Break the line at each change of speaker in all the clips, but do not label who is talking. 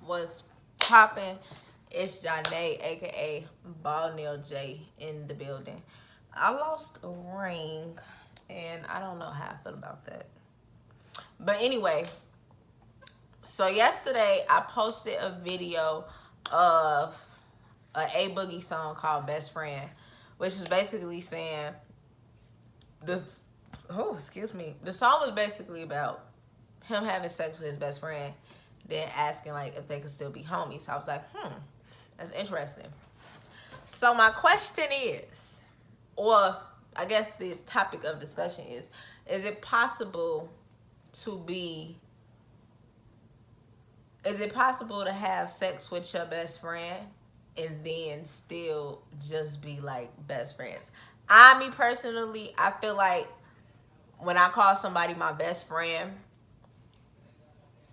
What's popping? It's Janae, aka Ball Nail J, in the building. I lost a ring, and I don't know how I feel about that. But anyway, so yesterday I posted a video of a Boogie song called Best Friend, which is basically saying this. Oh, excuse me. The song was basically about him having sex with his best friend, then asking like if they could still be homies. So I was like, that's interesting. So my question is, or I guess the topic of discussion is it possible to be, is it possible to have sex with your best friend and then still just be like best friends? Me personally, I feel like when I call somebody my best friend,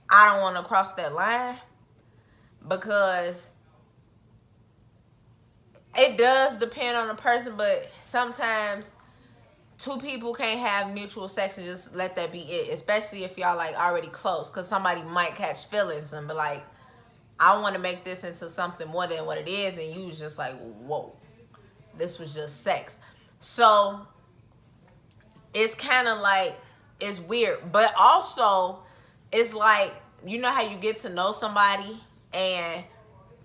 I don't want to cross that line because it does depend on the person, but sometimes two people can't have mutual sex and just let that be it, especially if y'all like already close, because somebody might catch feelings and be like, I want to make this into something more than what it is, and you was just like, whoa, this was just sex. So it's kind of like, it's weird, but also it's like, you know how you get to know somebody and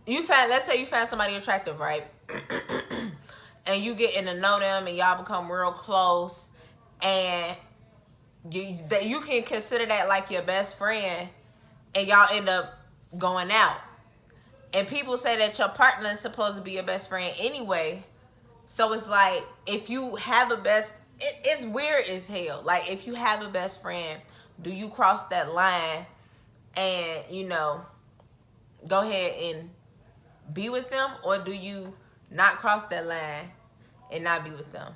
let's say you found somebody attractive, right? And you getting to know them and y'all become real close, and you can consider that like your best friend, and y'all end up going out. And people say that your partner is supposed to be your best friend anyway. So it's like, if you have a it's weird as hell. Like, if you have a best friend, do you cross that line and, go ahead and be with them? Or do you not cross that line and not be with them?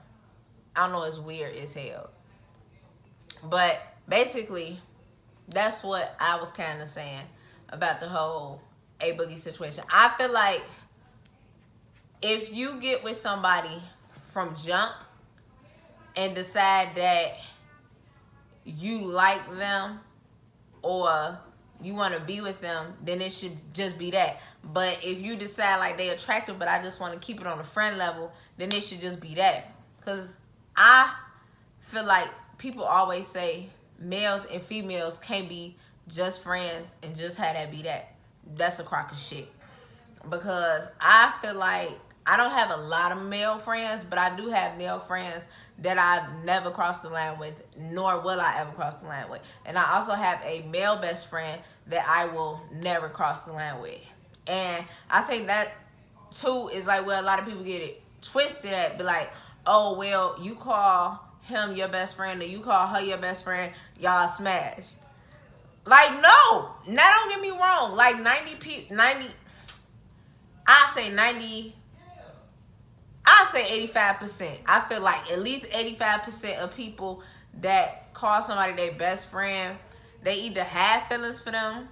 I don't know, it's weird as hell. But basically, that's what I was kind of saying about the whole A Boogie situation. I feel like if you get with somebody from jump and decide that you like them or you want to be with them, then it should just be that. But if you decide like they attractive, but I just want to keep it on a friend level, then it should just be that. Because I feel like people always say males and females can't be just friends and just have that be that. That's a crock of shit. Because I feel like I don't have a lot of male friends, but I do have male friends that I've never crossed the line with, nor will I ever cross the line with. And I also have a male best friend that I will never cross the line with. And I think that too is like where a lot of people get it twisted at. Be like, oh, well, you call him your best friend or you call her your best friend, y'all smashed. Like, no. Now, don't get me wrong. Like, 85%. I feel like at least 85% of people that call somebody their best friend, they either have feelings for them,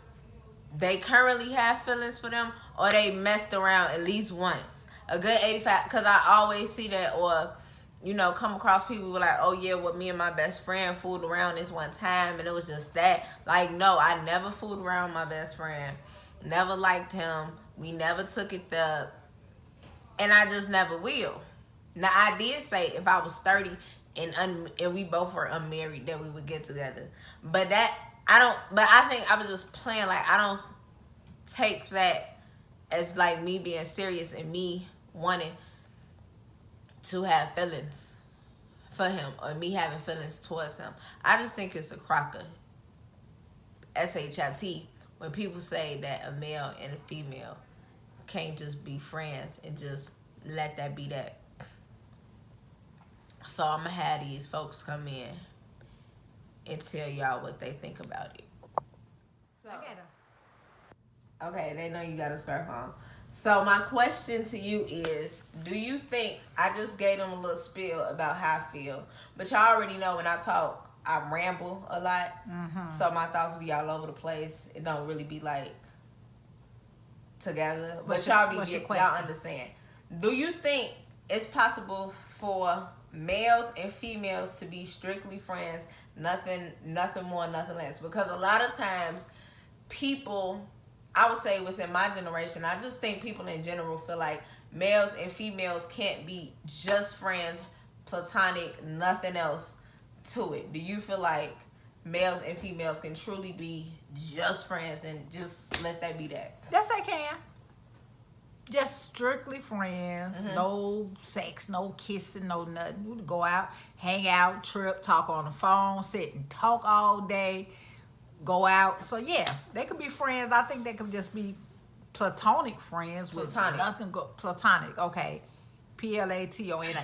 they currently have feelings for them, or they messed around at least once. A good 85, because I always see that, or come across people who are like, oh yeah, well, me and my best friend fooled around this one time and it was just that. Like, no, I never fooled around my best friend. Never liked him. We never took it there. And I just never will. Now, I did say if I was 30 and we both were unmarried, that we would get together. But I think I was just playing. Like, I don't take that as like me being serious and me wanting to have feelings for him or me having feelings towards him. I just think it's a crocker. SHIT. When people say that a male and a female can't just be friends and just let that be that. So I'm gonna have these folks come in and tell y'all what they think about it. So, okay, they know you got a scarf on. So my question to you is, do you think, I just gave them a little spiel about how I feel, but y'all already know when I talk, I ramble a lot. So my thoughts be all over the place. It don't really be like together. But y'all understand. Do you think it's possible for males and females to be strictly friends, nothing more, nothing less? Because a lot of times people I would say within my generation, I just think people in general feel like males and females can't be just friends, platonic, nothing else to it. Do you feel like males and females can truly be just friends and just let that be that?
Yes, they can. Just strictly friends, no sex, no kissing, no nothing. You go out, hang out, trip, talk on the phone, sit and talk all day, go out. So yeah, they could be friends. I think they could just be platonic friends with nothing. Platonic, okay. Platonic,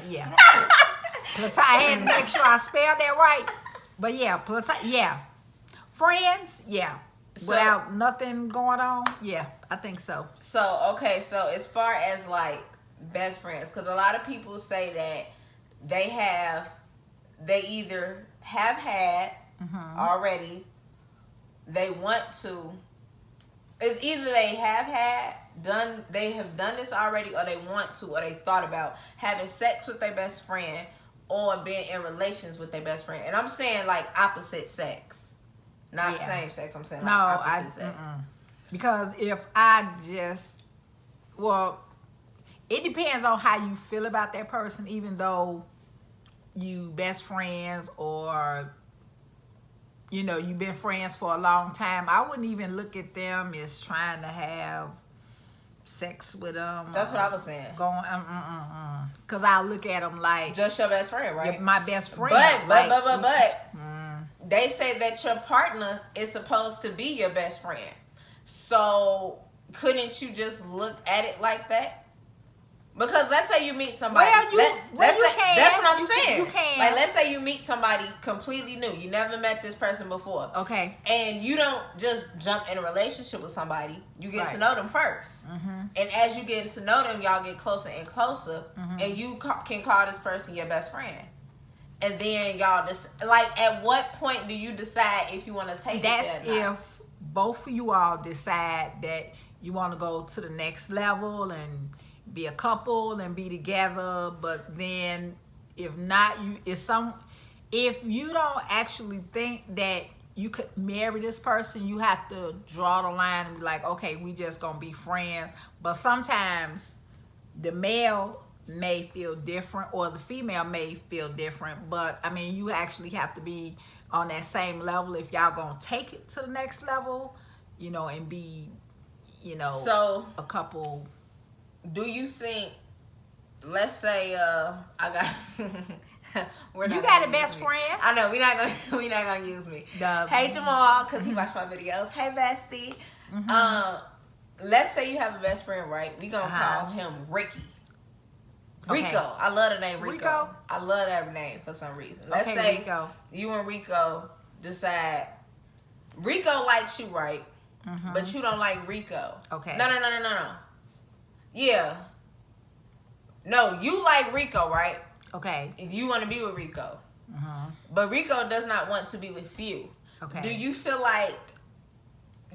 yeah. I had to make sure I spelled that right. But yeah, yeah. Friends, yeah. So, without nothing going on, yeah, I think so.
So, okay, so as far as like best friends, because a lot of people say that they either have had already, they want to, it's either they have done this already, or they want to, or they thought about having sex with their best friend or being in relations with their best friend. And I'm saying like opposite sex. Not same sex, I'm saying like opposite sex.
Because if I just, well, it depends on how you feel about that person, even though you best friends or, you know, you've been friends for a long time. I wouldn't even look at them as trying to have sex with them.
That's what I was saying.
Going, because I look at them like
just your best friend, right?
My best friend.
But they say that your partner is supposed to be your best friend. So couldn't you just look at it like that? Because let's say you meet somebody. That's what I'm saying.
You can.
Like, let's say you meet somebody completely new. You never met this person before.
Okay.
And you don't just jump in a relationship with somebody. You get to know them first. And as you get to know them, y'all get closer and closer. And you can call this person your best friend. And then y'all just, like, at what point do you decide if you want to take
That's
it there?
That's if both of you all decide that you want to go to the next level and be a couple and be together. But then if not, if you don't actually think that you could marry this person, you have to draw the line and be like, okay, we just gonna be friends. But sometimes the male may feel different or the female may feel different, but I mean, you actually have to be on that same level if y'all gonna take it to the next level, you know, and be, you know,
so
a couple.
Do you think, let's say I got
you got a best friend?
I know we're not gonna use me. Hey Jamal, because he watched my videos. Hey bestie. Let's say you have a best friend, right? We gonna call him Ricky. Rico. I love the name Rico. I love that name for some reason. Let's say Rico. You and Rico decide Rico likes you, right? But you don't like Rico.
Okay.
No. Yeah. No, you like Rico, right?
Okay.
You want to be with Rico. But Rico does not want to be with you.
Okay.
Do you feel like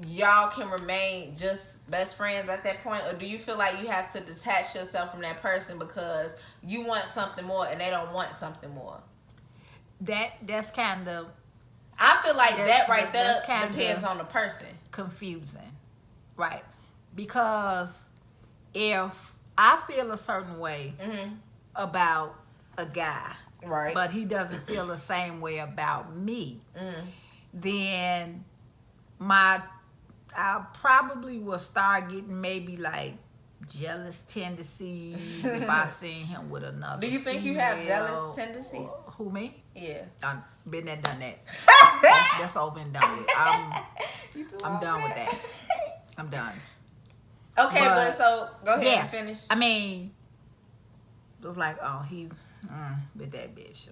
y'all can remain just best friends at that point, or do you feel like you have to detach yourself from that person because you want something more and they don't want something more?
That's kind of,
I feel like that right there depends on the person.
Confusing, right? Because if I feel a certain way about a guy,
right,
but he doesn't feel the same way about me, then I probably will start getting maybe like jealous tendencies if I seen him with another.
Do you think
female.
You have jealous tendencies?
Who, me?
Yeah.
I've been there, done that. That's over and done with. I'm done with that. I'm done.
Okay, but so go ahead and finish.
I mean, it was like, oh, he with that bitch.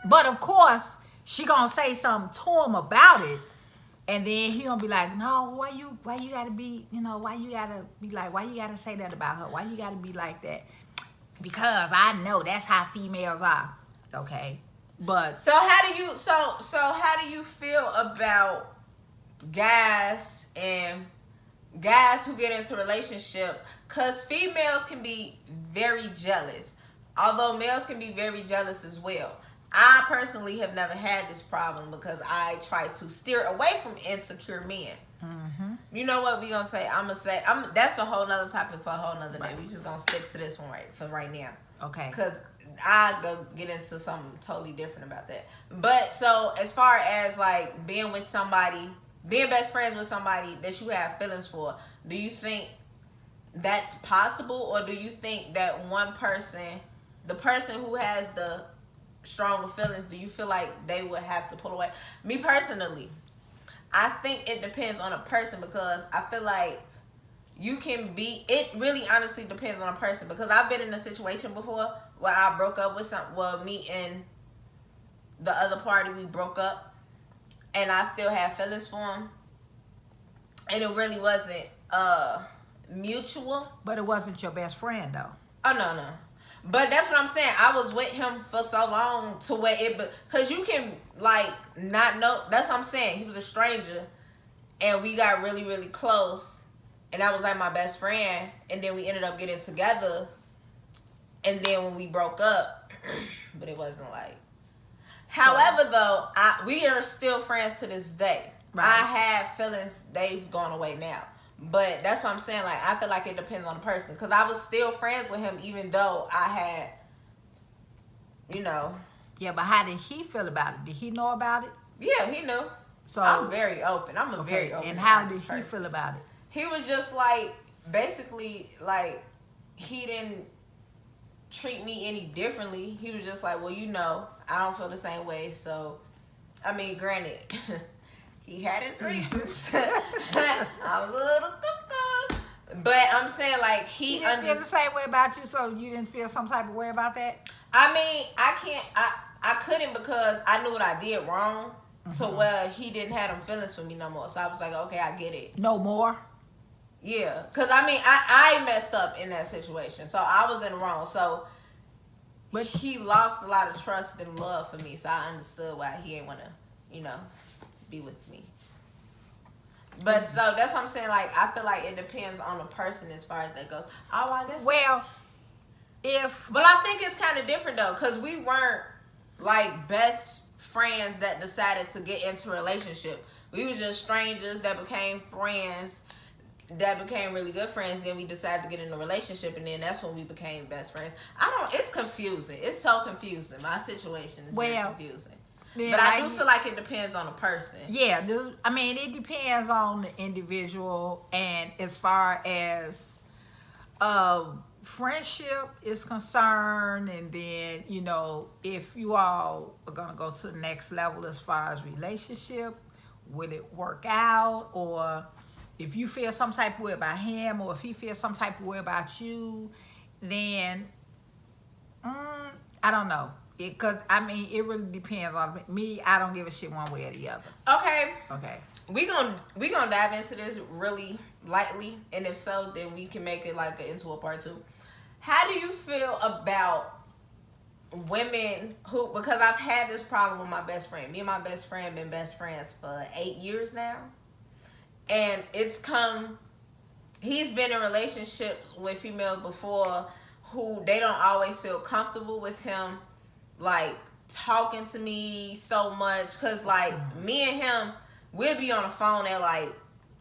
But of course, she gonna say something to him about it, and then he gonna be like, no, why you gotta be, you know, why you gotta be like, why you gotta say that about her? Why you gotta be like that? Because I know that's how females are. Okay, but
so how do you feel about guys who get into relationship? Because females can be very jealous, although males can be very jealous as well. I personally have never had this problem because I try to steer away from insecure men.
Mm-hmm.
You know what we gonna say? That's a whole nother topic for a whole nother day.
Right.
We just gonna stick to this one right now.
Okay.
Because I go get into something totally different about that. But so as far as like being with somebody, being best friends with somebody that you have feelings for, do you think that's possible, or do you think that one person, the person who has the stronger feelings, do you feel like they would have to pull away? Me personally, I think it depends on a person, because I feel like it really honestly depends on a person, because I've been in a situation before where I broke up with me and the other party, we broke up, and I still have feelings for him, and it really wasn't mutual.
But it wasn't your best friend though.
Oh no. But that's what I'm saying. I was with him for so long to where because you can like not know. That's what I'm saying. He was a stranger, and we got really, really close, and that was like my best friend. And then we ended up getting together, and then when we broke up, but it wasn't like. However, though, we are still friends to this day.
Right.
I have feelings; they've gone away now. But that's what I'm saying. Like, I feel like it depends on the person. Because I was still friends with him even though I had, you know.
Yeah, but how did he feel about it? Did he know about it?
Yeah, he knew. So I'm very open. I'm a very open.
And how did
person.
he feel about it?
He was just like, basically, like, he didn't treat me any differently. He was just like, well, you know, I don't feel the same way. So, I mean, granted... He had his reasons. I was a little cuckoo. But I'm saying, like, he
didn't feel the same way about you, so you didn't feel some type of way about that?
I mean, I couldn't, because I knew what I did wrong. Mm-hmm. So, well, he didn't have them feelings for me no more. So I was like, okay, I get it.
No more?
Yeah. Because, I mean, I messed up in that situation. So I was in the wrong. So, but he lost a lot of trust and love for me. So I understood why he didn't want to, you know, be with me. But so that's what I'm saying. Like, I feel like it depends on the person as far as that goes. Oh, I guess.
Well,
but I think it's kind of different though, because we weren't like best friends that decided to get into a relationship. We was just strangers that became friends, that became really good friends. Then we decided to get in a relationship, and then that's when we became best friends. It's confusing. It's so confusing. My situation is very confusing. Yeah, but I do feel like it depends on the person.
Yeah, I mean, it depends on the individual, and as far as friendship is concerned, and then, you know, if you all are going to go to the next level as far as relationship, will it work out? Or if you feel some type of way about him, or if he feels some type of way about you, then I don't know. Because, I mean, it really depends on me. I don't give a shit one way or the other.
Okay.
We
gonna dive into this really lightly, and if so, then we can make it like into a part 2. How do you feel about women who, because I've had this problem with my best friend. Me and my best friend been best friends for 8 years now. And he's been in relationships with females before who they don't always feel comfortable with him, like, talking to me so much. Because, like, me and him, we'll be on the phone at, like,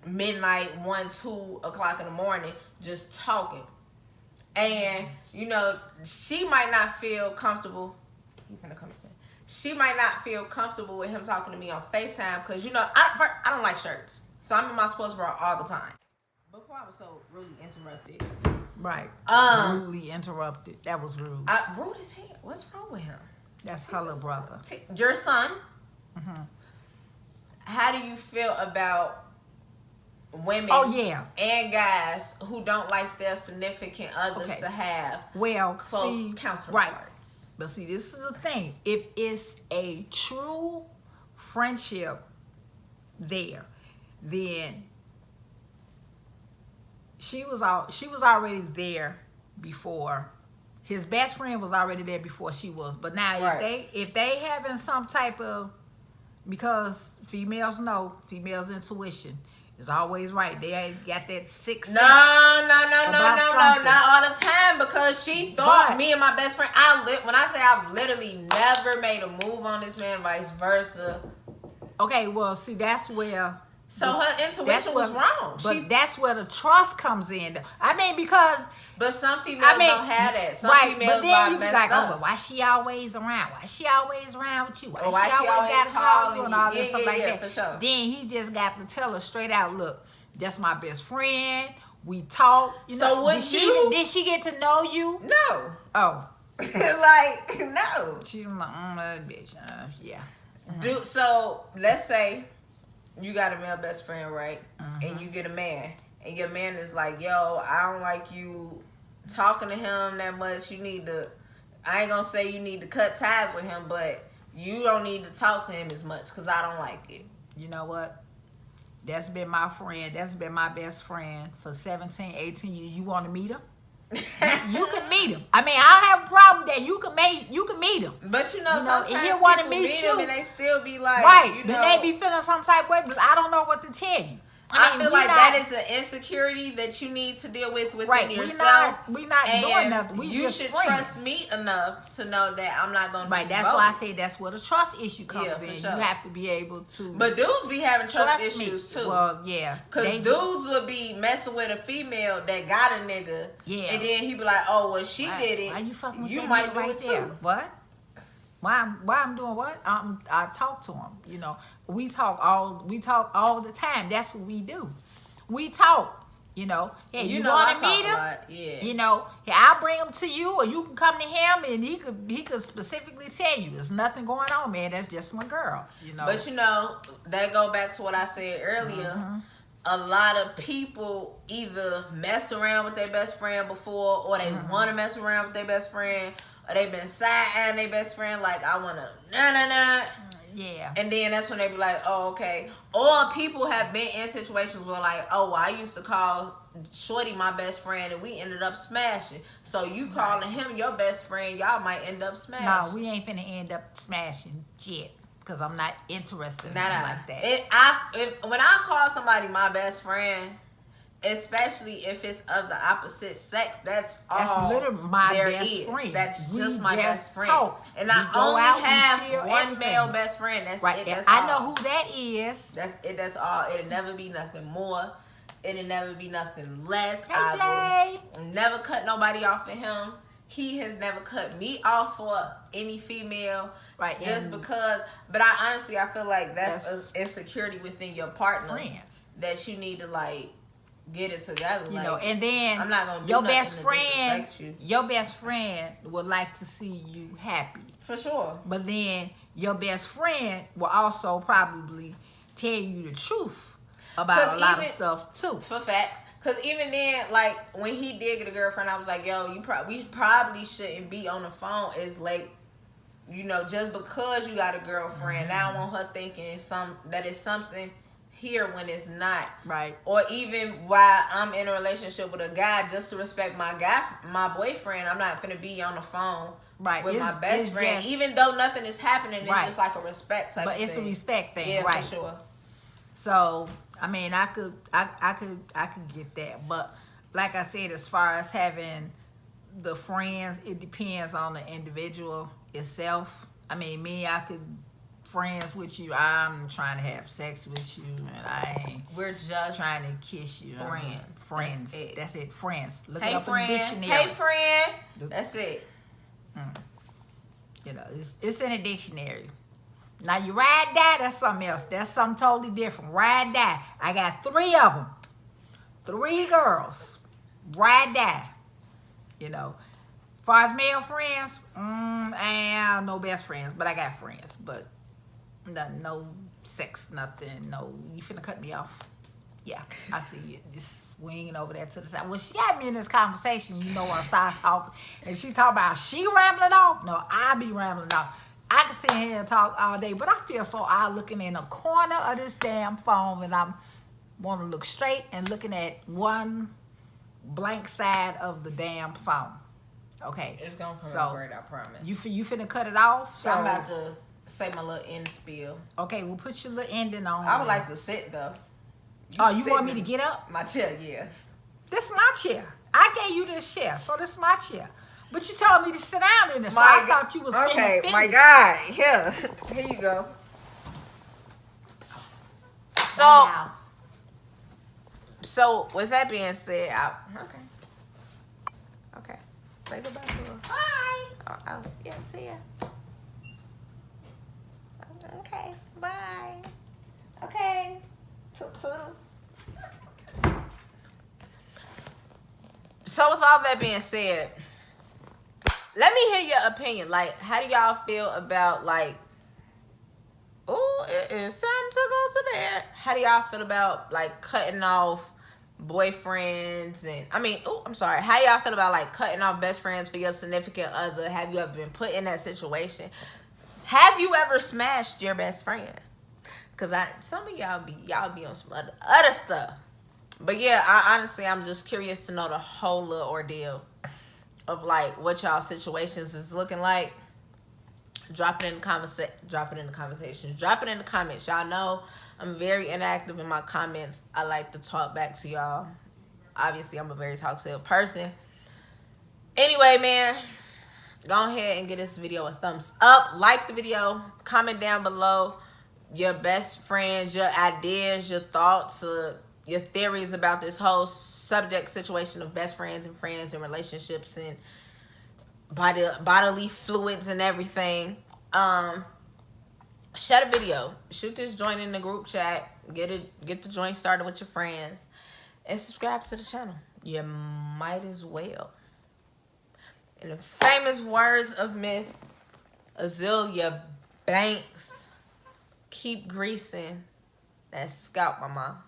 midnight, 1, 2 o'clock in the morning, just talking. And, you know, she might not feel comfortable. She might not feel comfortable with him talking to me on FaceTime because, you know, I don't like shirts. So I'm in my sports bra all the time. Before I was so rudely interrupted.
Right. Rudely interrupted. That was rude.
Rude as hell. What's wrong with him?
That's her little brother.
Your son. Mm-hmm. How do you feel about women and guys who don't like their significant others to have close counterparts?
Right. But see, this is the thing. If it's a true friendship there, then she was already there before. His best friend was already there before she was. But now if they having some type of, because females know, females' intuition, is always right. They ain't got that sixth
No,
sense.
not all the time, because she thought me and my best friend. When I say I've literally never made a move on this man, vice versa.
Okay, well, see, that's where.
So her intuition was wrong.
But that's where the trust comes in. I mean, because.
But some females don't have that. Some females
but then you
messed
like,
up.
oh, but why she always around? Why she always around with you? Why,
why
she always got to call you and all this stuff like that?
For sure.
Then he just got to tell her straight out, look, that's my best friend. We talk.
So
did she get to know you?
No.
Oh.
Like, no.
She's like, that bitch. Yeah.
Dude, so let's say you got a male best friend, right? And you get a man. And your man is like, yo, I don't like you talking to him that much. You need to, I ain't gonna say you need to cut ties with him, but you don't need to talk to him as much because I don't like it.
You know what? That's been my friend. That's been my best friend for 17, 18 years. You want to meet him? You can meet him. I mean, I don't have a problem that you can meet him.
But sometimes
he
people
want to
meet
you
him and they still be like,
right. Then they be feeling some type of way, but I don't know what to tell you.
I feel like that is an insecurity that you need to deal with within yourself.
We not doing nothing. We
you
just
should
friends.
Trust me enough to know that I'm not gonna.
Right. That's why I say that's where the trust issue comes in.
Sure.
You have to be able to.
But dudes be having trust issues too.
Well, yeah.
Because dudes would be messing with a female that got a nigga. Yeah. And then he be like, oh, well, she did it.
Why you fucking with
you
that
might
nigga
do
right
it
there?
too.
What? Why I'm doing what? I talk to him. We talk all the time. That's what we do. We talk, Hey, you want to meet him?
Yeah.
I'll bring him to you, or you can come to him, and he could specifically tell you, there's nothing going on, man. That's just my girl,
But that go back to what I said earlier. A lot of people either messed around with their best friend before, or they want to mess around with their best friend, or they've been side-eyeing their best friend like, I want to nah.
Yeah.
And then that's when they be like, oh, okay. Or people have been in situations where like, oh, well, I used to call Shorty my best friend and we ended up smashing. So you calling him your best friend, y'all might end up smashing.
No, we ain't finna end up smashing shit. Because I'm not interested in like that.
When I call somebody my best friend, especially if it's of the opposite sex, that's
literally my best friend.
That's just my best friend.
Talk.
And I only have one male best friend. That's
right.
it. That's
I
all.
know who that is.
That's it. That's all. It'll never be nothing more. It'll never be nothing less.
Hey,
I will never cut nobody off of him. He has never cut me off for any female.
Right.
Just because. But I feel like that's an insecurity within your partner.
Friends.
That you need to like get it together,
and then
I'm not gonna do
your
nothing
best
to
friend.
disrespect you.
Your best friend would like to see you happy,
for sure.
But then your best friend will also probably tell you the truth about a lot of stuff too.
For facts, because even then, like when he did get a girlfriend, I was like, yo, we probably shouldn't be on the phone as late. Just because you got a girlfriend, now I want her thinking that it's something here when it's not.
Right.
Or even while I'm in a relationship with a guy, just to respect my boyfriend, I'm not finna be on the phone with my best friend. Even though nothing is happening, it's just like a respect type of thing.
But it's a respect thing,
yeah,
right?
For sure.
So I mean, I could get that, but like I said, as far as having the friends, it depends on the individual itself. I mean, I could friends with you. I'm trying to have sex with you, and I ain't.
We're just
trying to kiss you. Friends. That's it. Friends. Look it up
friend.
in the dictionary.
Hey, friend. That's it.
It's in a dictionary. Now you ride die, that's something else. That's something totally different. Ride die. I got 3 of them. 3 girls. Ride die. As far as male friends, I have no best friends, but I got friends. But no sex, nothing. No, you finna cut me off. Yeah, I see you just swinging over there to the side. When she had me in this conversation, I start talking, and she talk about she rambling off. No, I be rambling off. I can sit here and talk all day, but I feel so odd looking in a corner of this damn phone, and I want to look straight and looking at one blank side of the damn phone. Okay,
it's gonna come out great, I promise.
You finna cut it off?
So I'm about to say my little end spiel.
Okay, we'll put your little ending on.
I would like to sit though.
Oh, you want me
sitting
to get up?
My chair, yeah.
This is my chair. I gave you this chair, so this is my chair. But you told me to sit down in it, so I thought you was
okay.
finna
My
finish.
God, here you go. So,
Now.
so with that being said, okay, say goodbye to her.
Bye.
Oh, yeah, see ya. Okay, bye. Okay, toodles. So with all that being said, let me hear your opinion. Like, how do y'all feel about, like, oh, it is time to go to bed. How do y'all feel about, like, cutting off boyfriends and, how y'all feel about, like, cutting off best friends for your significant other? Have you ever been put in that situation? Have you ever smashed your best friend? Because some of y'all be on some other stuff. But yeah, I'm just curious to know the whole little ordeal of, like, what y'all situations is looking like. Drop it in the conversations. Drop it in the comments. Y'all know I'm very inactive in my comments. I like to talk back to y'all. Obviously, I'm a very talkative person. Anyway, man, go ahead and give this video a thumbs up. Like the video. Comment down below your best friends, your ideas, your thoughts, your theories about this whole subject situation of best friends and friends and relationships and bodily fluids and everything. Share the video. Shoot this joint in the group chat. Get the joint started with your friends. And subscribe to the channel. You might as well. In the famous words of Miss Azealia Banks, keep greasing that scalp, mama.